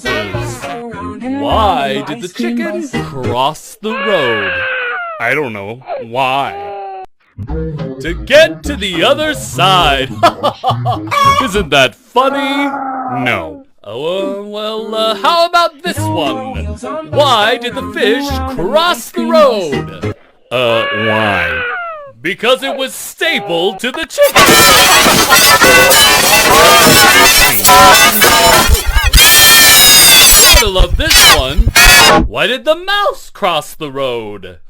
answers. Why did the chicken cross the road? I don't know. Why? To get to the other side. Isn't that funny? No. How about this one? Why did the fish cross the road? Why? Because it was stapled to the chicken. I love this one. Why did the mouse cross the road?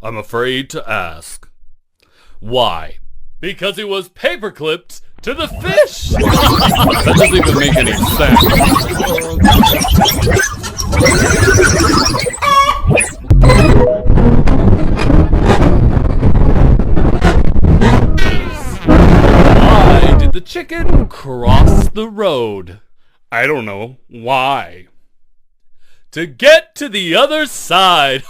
I'm afraid to ask. Why? Because it was paperclipped to the fish. That doesn't even make any sense. Why did the chicken cross the road? I don't know. Why? To get to the other side.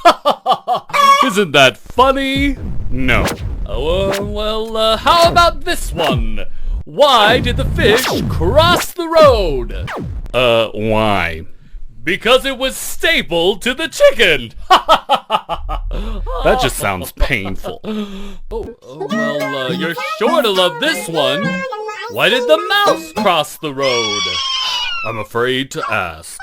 Isn't that funny? No. How about this one? Why did the fish cross the road? Why? Because it was stapled to the chicken. That just sounds painful. You're sure to love this one. Why did the mouse cross the road? I'm afraid to ask.